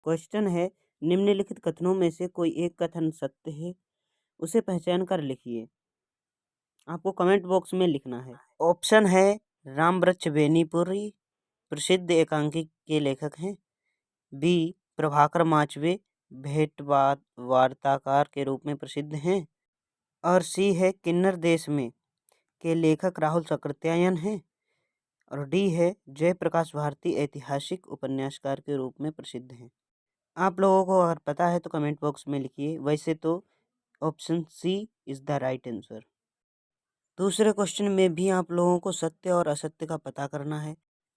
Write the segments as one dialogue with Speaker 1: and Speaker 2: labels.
Speaker 1: Question है, निम्नलिखित कथनों में से कोई एक कथन सत्य है, उसे पहचान कर लिखिए। आपको कमेंट बॉक्स में लिखना है। ऑप्शन है, रामवृक्ष बेनीपुरी प्रसिद्ध एकांकी के लेखक हैं। बी, प्रभाकर माचवे भेंटवाद वार्ताकार के रूप में प्रसिद्ध हैं। और सी है, किन्नर देश में के लेखक राहुल सकृत्यायन हैं। और डी है, जयप्रकाश भारती ऐतिहासिक उपन्यासकार के रूप में प्रसिद्ध हैं। आप लोगों को अगर पता है तो कमेंट बॉक्स में लिखिए। वैसे तो option C is the right answer. दूसरे क्वेश्चन में भी आप लोगों को सत्य और असत्य का पता करना है।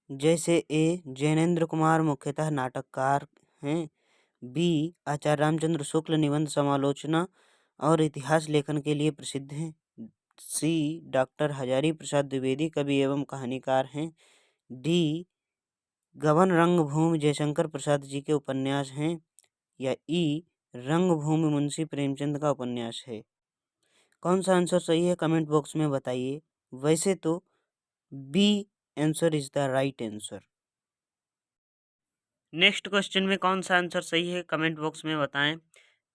Speaker 1: जैसे ए, जैनेन्द्र कुमार मुख्यतः नाटककार हैं। बी, आचार्य रामचंद्र शुक्ल निबंध समालोचना और इतिहास लेखन के लिए प्रसिद्ध हैं। सी, डॉक्टर हजारी प्रसाद द्विवेदी कवि एवं कहानीकार हैं। डी, गबन रंगभूमि जयशंकर प्रसाद जी के उपन्यास हैं। या ई, रंगभूमि मुंशी प्रेमचंद का उपन्यास है। कौन सा आंसर सही है कमेंट बॉक्स में बताइए। वैसे तो B answer is the right answer. Next question में कौन सा आंसर सही है कमेंट बॉक्स में बताएं।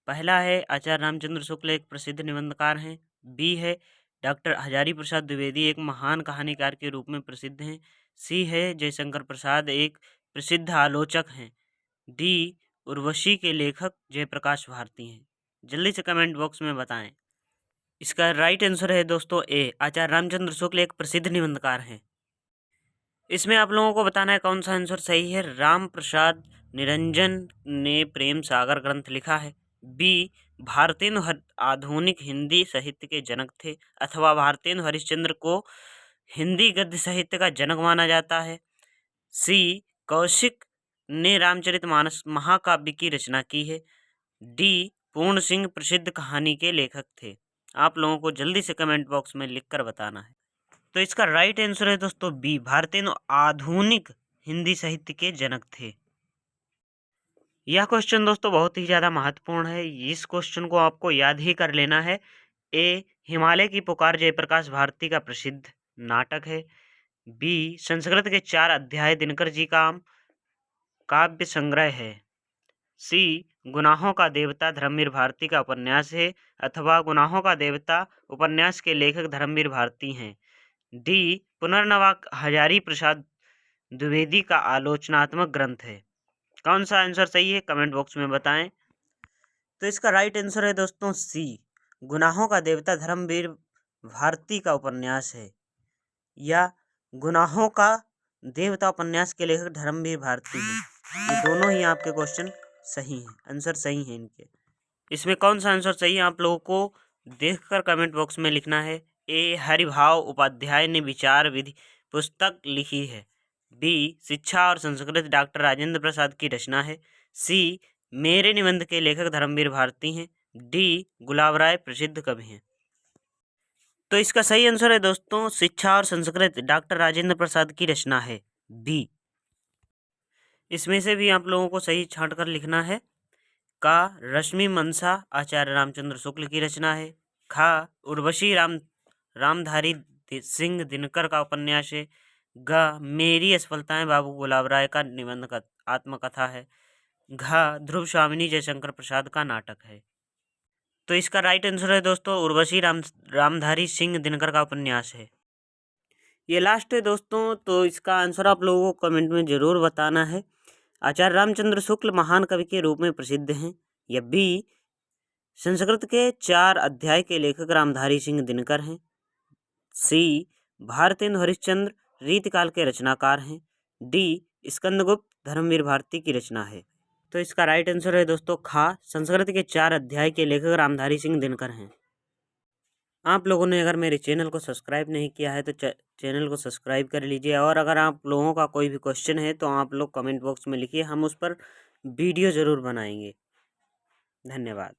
Speaker 1: पहला है, आचार्य रामचंद्र शुक्ल एक प्रसिद्ध निबंधकार हैं। बी है, डॉक्टर हजारी प्रसाद द्विवेदी एक महान कहानीकार के रूप में प्रसिद्ध हैं। सी है, जयशंकर प्रसाद एक प्रसिद्ध आलोचक हैं। डी, उर्वशी के लेखक जयप्रकाश भारती हैं। जल्दी से कमेंट बॉक्स में बताएं। इसका राइट आंसर है दोस्तों ए, आचार्य रामचंद्र शुक्ल एक प्रसिद्ध निबंधकार हैं। इसमें आप लोगों को बताना है कौन सा आंसर सही है। राम प्रसाद निरंजन ने प्रेम सागर ग्रंथ लिखा है। बी, भारतेंदु आधुनिक हिंदी साहित्य के जनक थे अथवा भारतेंदु हरिश्चंद्र को हिंदी गद्य साहित्य का जनक माना जाता है। सी, कौशिक ने रामचरितमानस महाकाव्य की रचना की है। डी, पूर्ण सिंह प्रसिद्ध कहानी के लेखक थे। आप लोगों को जल्दी से कमेंट बॉक्स में लिखकर बताना है। तो इसका राइट आंसर है दोस्तों बी, भारतेंदु आधुनिक हिंदी साहित्य के जनक थे। यह क्वेश्चन दोस्तों बहुत ही ज़्यादा महत्वपूर्ण है। इस क्वेश्चन को आपको याद ही कर लेना है। ए, हिमालय की पुकार जयप्रकाश भारती का प्रसिद्ध नाटक है। बी, संस्कृत के 4 अध्याय दिनकर जी का काव्य संग्रह है। सी, गुनाहों का देवता धर्मवीर भारती का उपन्यास है अथवा गुनाहों का देवता उपन्यास के लेखक धर्मवीर भारती हैं। डी, पुनर्नवा हजारी प्रसाद द्विवेदी का आलोचनात्मक ग्रंथ है। कौन सा आंसर सही है कमेंट बॉक्स में बताएं। तो इसका राइट आंसर है दोस्तों सी, गुनाहों का देवता धर्मवीर भारती का उपन्यास है। या गुनाहों का देवता उपन्यास के लेखक धर्मवीर भारती हैं। ये दोनों ही आपके क्वेश्चन सही हैं, आंसर सही हैं इनके। इसमें कौन सा आंसर सही है आप लोगों को देखकर कमेंट बॉक्स में लिखना है। ए, हरिभाव उपाध्याय ने विचार विधि पुस्तक लिखी है। बी, शिक्षा और संस्कृत डॉक्टर राजेंद्र प्रसाद की रचना है। सी, मेरे निबंध के लेखक धर्मवीर भारती हैं। डी, गुलाब राय प्रसिद्ध कवि हैं। तो इसका सही आंसर है दोस्तों शिक्षा और संस्कृत डॉक्टर राजेंद्र प्रसाद की रचना है, बी। इसमें से भी आप लोगों को सही छांट कर लिखना है। का, रश्मि मनसा आचार्य रामचंद्र शुक्ल की रचना है। खा, उर्वशी रामधारी सिंह दिनकर का उपन्यास है। ग, मेरी असफलताएं बाबू गुलाब राय का निबंध आत्मकथा है। घ, ध्रुव स्वामिनी जयशंकर प्रसाद का नाटक है। तो इसका राइट आंसर है दोस्तों उर्वशी रामधारी सिंह दिनकर का उपन्यास है। ये लास्ट है दोस्तों, तो इसका आंसर आप लोगों को कमेंट में जरूर बताना है। आचार्य रामचंद्र शुक्ल महान कवि के रूप में प्रसिद्ध हैं। या बी, संस्कृत के 4 अध्याय के लेखक रामधारी सिंह दिनकर हैं। सी, भारतेंदु हरिश्चंद्र रीतिकाल के रचनाकार हैं। डी, स्कंदगुप्त धर्मवीर भारती की रचना है। तो इसका राइट आंसर है दोस्तों खा, संस्कृत के 4 अध्याय के लेखक रामधारी सिंह दिनकर हैं। आप लोगों ने अगर मेरे चैनल को सब्सक्राइब नहीं किया है तो चैनल को सब्सक्राइब कर लीजिए। और अगर आप लोगों का कोई भी क्वेश्चन है तो आप लोग कमेंट बॉक्स में लिखिए, हम उस पर वीडियो ज़रूर बनाएंगे। धन्यवाद।